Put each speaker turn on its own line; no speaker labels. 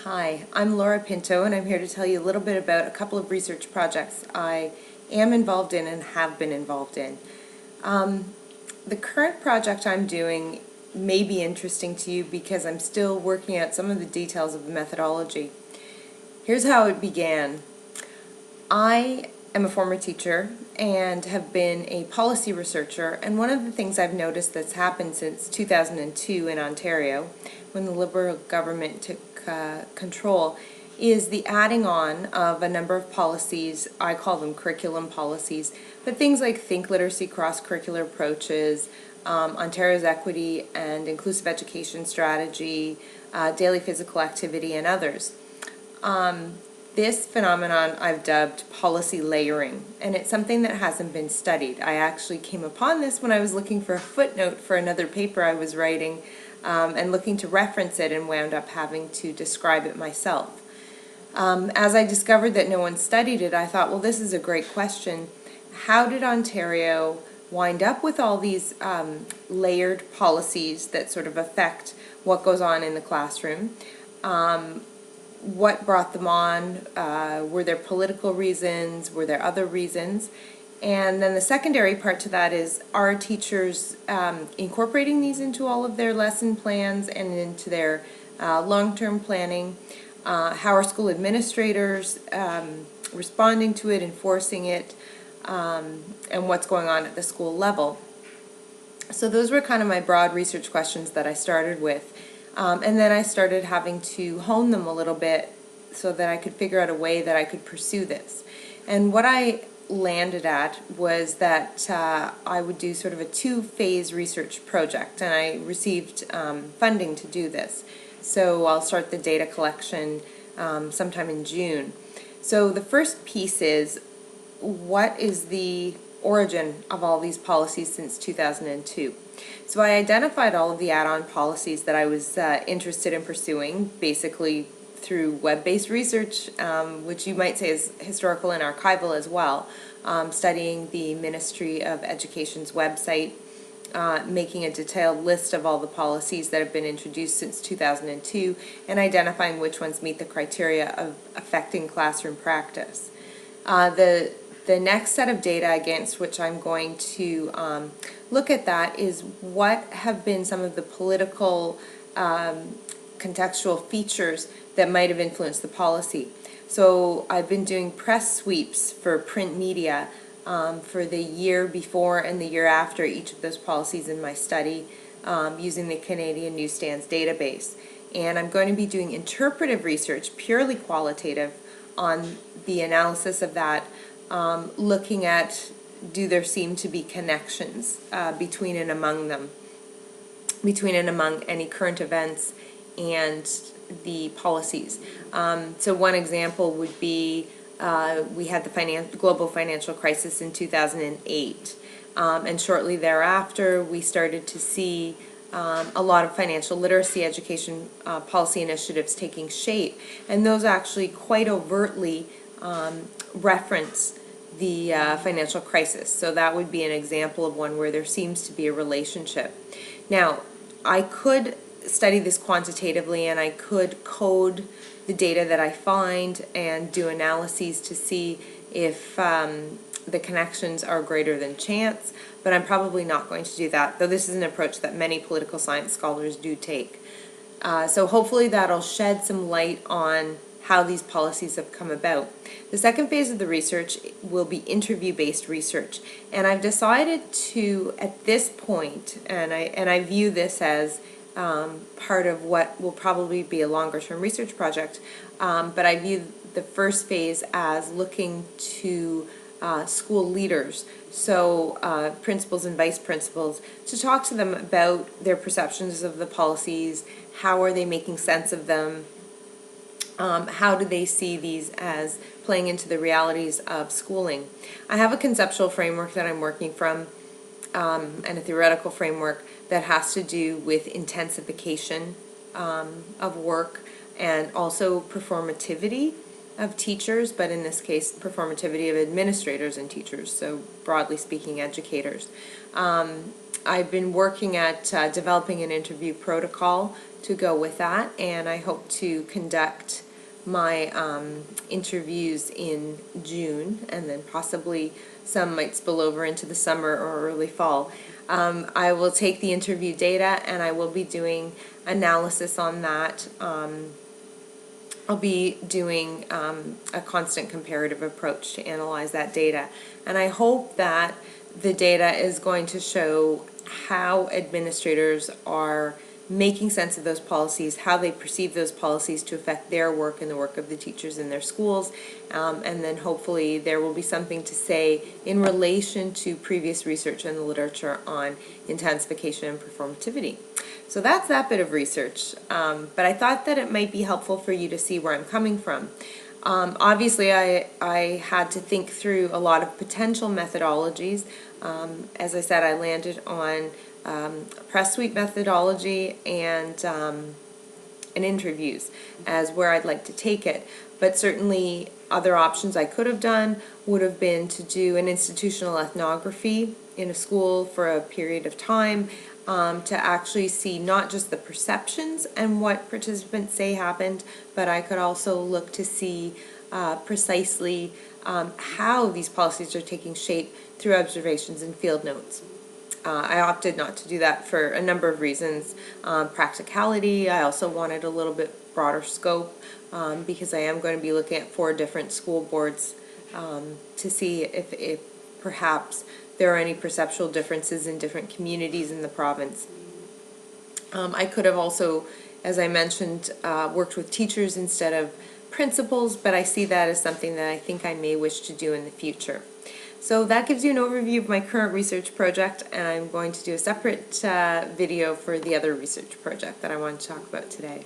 Hi, I'm Laura Pinto, and I'm here to tell you a little bit about a couple of research projects I am involved in and have been involved in. The current project I'm doing may be interesting to you because I'm still working out some of the details of the methodology. Here's how it began. I am a former teacher and have been a policy researcher, and one of the things I've noticed that's happened since 2002 in Ontario, when the Liberal government took control, is the adding on of a number of policies. I call them curriculum policies, but things like Think Literacy cross-curricular approaches, Ontario's equity and inclusive education strategy, daily physical activity, and others. This phenomenon I've dubbed policy layering, and it's something that hasn't been studied. I actually came upon this when I was looking for a footnote for another paper I was writing and looking to reference it, and wound up having to describe it myself. As I discovered that no one studied it, I thought, well, this is a great question. How did Ontario wind up with all these layered policies that sort of affect what goes on in the classroom? What brought them on? Were there political reasons? Were there other reasons? And then the secondary part to that is, are teachers incorporating these into all of their lesson plans and into their long-term planning? How are school administrators responding to it, enforcing it, and what's going on at the school level? So those were kind of my broad research questions that I started with. And then I started having to hone them a little bit so that I could figure out a way that I could pursue this. And what I landed at was that I would do sort of a two-phase research project, and I received funding to do this. So I'll start the data collection sometime in June. So the first piece is, what is the origin of all these policies since 2002? So I identified all of the add-on policies that I was interested in pursuing, basically through web-based research, which you might say is historical and archival as well, studying the Ministry of Education's website, making a detailed list of all the policies that have been introduced since 2002, and identifying which ones meet the criteria of affecting classroom practice. The next set of data against which I'm going to look at that is, what have been some of the political contextual features that might have influenced the policy. So I've been doing press sweeps for print media for the year before and the year after each of those policies in my study, using the Canadian Newsstands database. And I'm going to be doing interpretive research, purely qualitative, on the analysis of that, looking at, do there seem to be connections between and among them, between and among any current events and the policies. So one example would be, we had the global financial crisis in 2008, and shortly thereafter we started to see a lot of financial literacy education policy initiatives taking shape, and those actually quite overtly reference the financial crisis. So that would be an example of one where there seems to be a relationship. Now, I could study this quantitatively, and I could code the data that I find and do analyses to see if the connections are greater than chance, but I'm probably not going to do that, though this is an approach that many political science scholars do take. So hopefully that'll shed some light on how these policies have come about. The second phase of the research will be interview-based research, and I've decided to, at this point, and I view this as part of what will probably be a longer-term research project, but I view the first phase as looking to school leaders, so principals and vice principals, to talk to them about their perceptions of the policies, how are they making sense of them, how do they see these as playing into the realities of schooling. I have a conceptual framework that I'm working from, and a theoretical framework that has to do with intensification of work, and also performativity of teachers, but in this case performativity of administrators and teachers, so broadly speaking educators. I've been working at developing an interview protocol to go with that, and I hope to conduct my interviews in June, and then possibly some might spill over into the summer or early fall. I will take the interview data and I will be doing analysis on that. I'll be doing a constant comparative approach to analyze that data, and I hope that the data is going to show how administrators are making sense of those policies, how they perceive those policies to affect their work and the work of the teachers in their schools, and then hopefully there will be something to say in relation to previous research in the literature on intensification and performativity. So that's that bit of research, but I thought that it might be helpful for you to see where I'm coming from. Obviously, I had to think through a lot of potential methodologies. As I said, I landed on press suite methodology and interviews as where I'd like to take it. But certainly other options I could have done would have been to do an institutional ethnography in a school for a period of time, to actually see not just the perceptions and what participants say happened, but I could also look to see precisely how these policies are taking shape through observations and field notes. I opted not to do that for a number of reasons. Practicality, I also wanted a little bit broader scope because I am going to be looking at 4 different school boards to see if perhaps there are any perceptual differences in different communities in the province. I could have also, as I mentioned, worked with teachers instead of principals, but I see that as something that I think I may wish to do in the future. So that gives you an overview of my current research project, and I'm going to do a separate video for the other research project that I want to talk about today.